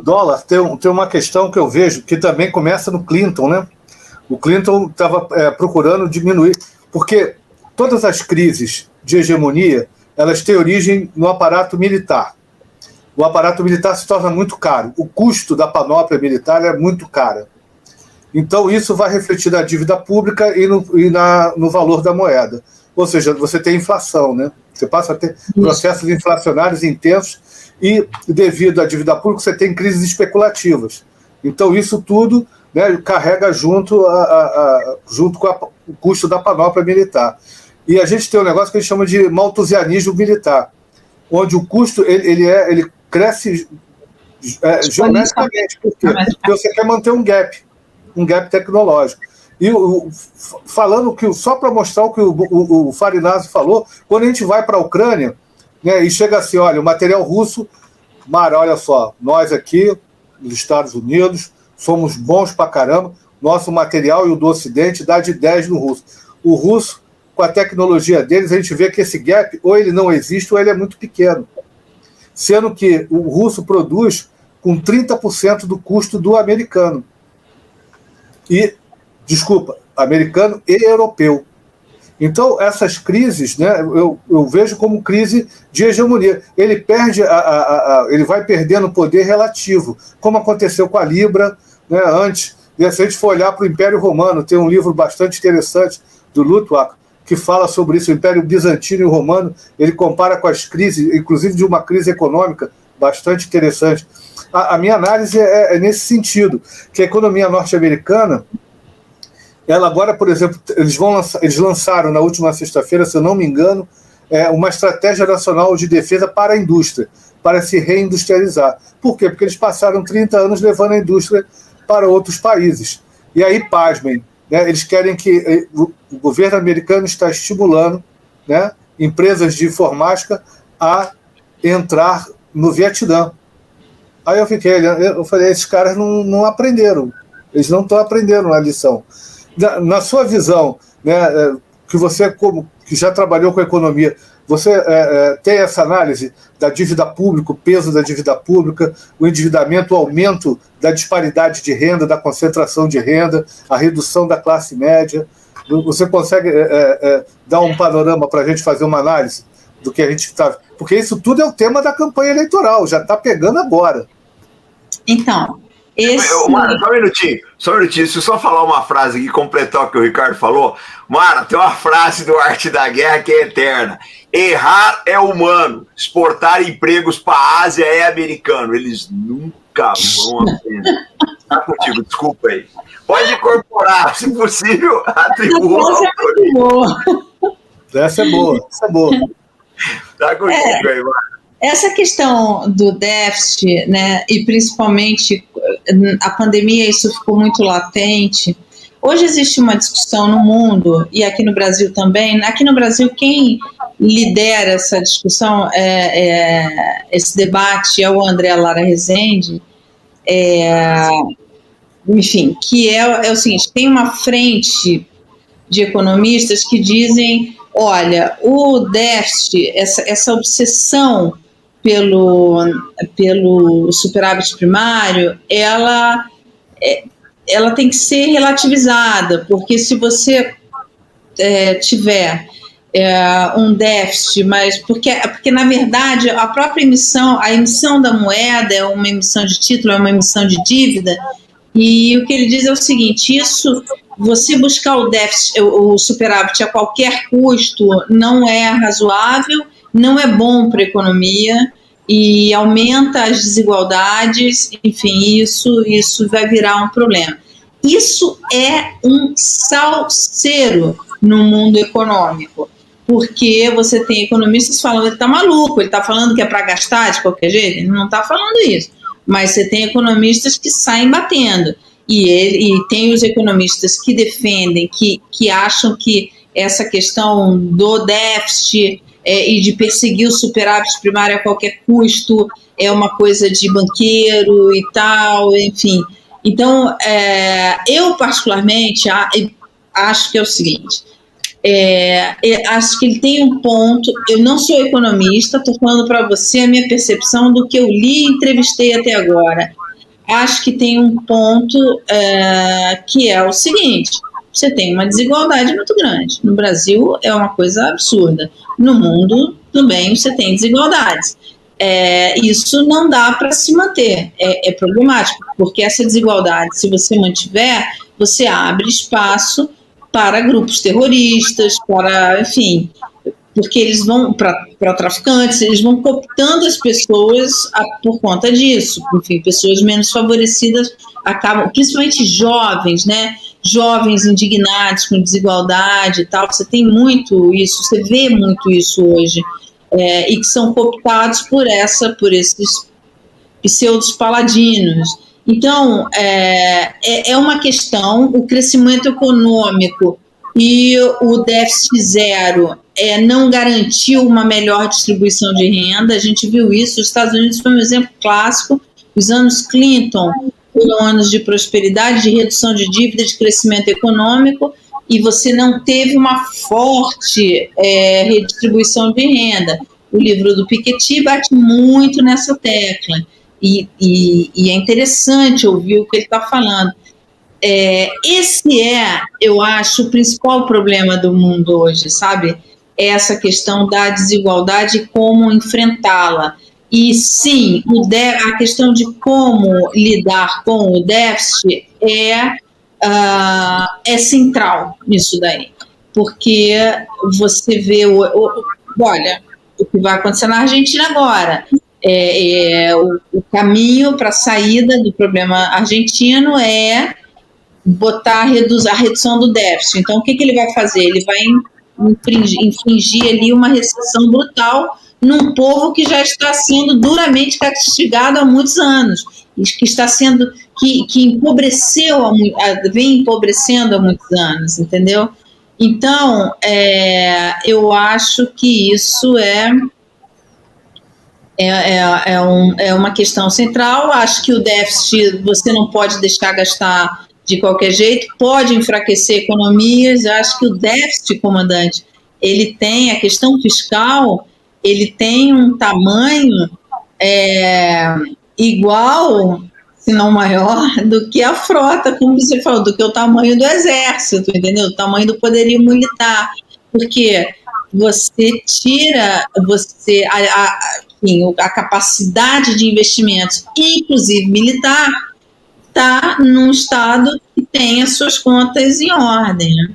dólar tem uma questão que eu vejo que também começa no Clinton, né? O Clinton estava procurando diminuir, porque todas as crises de hegemonia, elas têm origem no aparato militar. O aparato militar se torna muito caro. O custo da panóplia militar é muito caro. Então, isso vai refletir na dívida pública e no valor da moeda. Ou seja, você tem inflação, né? Você passa a ter processos inflacionários intensos e, devido à dívida pública, você tem crises especulativas. Então, isso tudo, né, carrega junto com o custo da panóplia militar. E a gente tem um negócio que a gente chama de malthusianismo militar, onde o custo ele cresce geometricamente. Por quê? Porque você quer manter um gap tecnológico. E falando que, só para mostrar o que o Farinazzi falou, quando a gente vai para a Ucrânia, né, e chega assim, olha, o material russo, Mara, olha só, nós aqui, nos Estados Unidos, somos bons pra caramba, nosso material e o do Ocidente dá de 10 no russo. O russo, com a tecnologia deles, a gente vê que esse gap, ou ele não existe, ou ele é muito pequeno. Sendo que o russo produz com 30% do custo do americano. Americano e europeu. Então, essas crises, né, eu vejo como crise de hegemonia. Ele perde, ele vai perdendo poder relativo, como aconteceu com a Libra, né, antes. E se a gente for olhar para o Império Romano, tem um livro bastante interessante do Luttwak, que fala sobre isso, o Império Bizantino e o Romano, ele compara com as crises, inclusive de uma crise econômica bastante interessante. A minha análise é nesse sentido, que a economia norte-americana, ela agora, por exemplo, eles lançaram na última sexta-feira, se eu não me engano, uma estratégia nacional de defesa para a indústria, para se reindustrializar. Por quê? Porque eles passaram 30 anos levando a indústria para outros países. E aí, pasmem, né, eles querem que o governo americano está estimulando, né, empresas de informática a entrar no Vietnã. Aí eu falei, esses caras não aprenderam, eles não estão aprendendo a lição. Na sua visão, né, que você que já trabalhou com economia, você tem essa análise da dívida pública, o peso da dívida pública, o endividamento, o aumento da disparidade de renda, da concentração de renda, a redução da classe média. Você consegue dar um panorama para a gente fazer uma análise do que a gente está... Porque isso tudo é o tema da campanha eleitoral, já está pegando agora. Então... Mara, só um minutinho, deixa eu só falar uma frase aqui, completar o que o Ricardo falou. Mara, tem uma frase do Arte da Guerra que é eterna. Errar é humano, exportar empregos para a Ásia é americano. Eles nunca vão aprender. Tá contigo, desculpa aí. Pode incorporar, se possível, atribua. Essa é boa. Tá contigo aí, Mara. Essa questão do déficit, né, e principalmente a pandemia, isso ficou muito latente. Hoje existe uma discussão no mundo, e aqui no Brasil também. Aqui no Brasil, quem lidera essa discussão, esse debate, é o André Lara Rezende, enfim, que é o seguinte, tem uma frente de economistas que dizem, olha, o déficit, essa obsessão pelo superávit primário, ela tem que ser relativizada, porque se você tiver um déficit, mas porque na verdade a própria a emissão da moeda é uma emissão de título, é uma emissão de dívida, e o que ele diz é o seguinte, você buscar o déficit, o superávit a qualquer custo não é razoável, não é bom para a economia e aumenta as desigualdades, enfim, isso vai virar um problema. Isso é um salseiro no mundo econômico, porque você tem economistas falando que ele está maluco, ele está falando que é para gastar de qualquer jeito, ele não está falando isso, mas você tem economistas que saem batendo. E tem os economistas que defendem, que acham que essa questão do déficit e de perseguir o superávit primário a qualquer custo é uma coisa de banqueiro e tal, enfim. Então, eu particularmente acho que é o seguinte, acho que ele tem um ponto, eu não sou economista, estou falando para você a minha percepção do que eu li e entrevistei até agora. acho que tem um ponto que é o seguinte: você tem uma desigualdade muito grande. No Brasil é uma coisa absurda. No mundo também você tem desigualdades. Isso não dá para se manter. É problemático, porque essa desigualdade, se você mantiver, você abre espaço para grupos terroristas, para, enfim, porque eles vão para traficantes, eles vão cooptando as pessoas por conta disso. Enfim, pessoas menos favorecidas acabam, principalmente jovens, né? Jovens indignados com desigualdade e tal. Você tem muito isso, você vê muito isso hoje, e que são cooptados por esses pseudos paladinos. Então, é uma questão, o crescimento econômico e o déficit zero não garantiu uma melhor distribuição de renda. A gente viu isso, os Estados Unidos foi um exemplo clássico. Os anos Clinton foram anos de prosperidade, de redução de dívida, de crescimento econômico, e você não teve uma forte redistribuição de renda. O livro do Piketty bate muito nessa tecla, e é interessante ouvir o que ele está falando. Esse eu acho, o principal problema do mundo hoje, sabe? É essa questão da desigualdade e como enfrentá-la. E sim, a questão de como lidar com o déficit é central nisso daí. Porque você vê, olha, o que vai acontecer na Argentina agora. O caminho para a saída do problema argentino é botar a redução do déficit. Então, o que ele vai fazer? Ele vai infringir ali uma recessão brutal num povo que já está sendo duramente castigado há muitos anos, que está sendo, que empobreceu, vem empobrecendo há muitos anos, entendeu? Então, eu acho que isso é uma questão central. Acho que o déficit você não pode deixar gastar de qualquer jeito, pode enfraquecer economias. Eu acho que o déficit, comandante, ele tem, a questão fiscal, ele tem um tamanho igual, se não maior, do que a frota, como você falou, do que o tamanho do exército, entendeu? O tamanho do poderio militar, porque você tira, a capacidade de investimentos, inclusive militar, está num estado que tem as suas contas em ordem, né?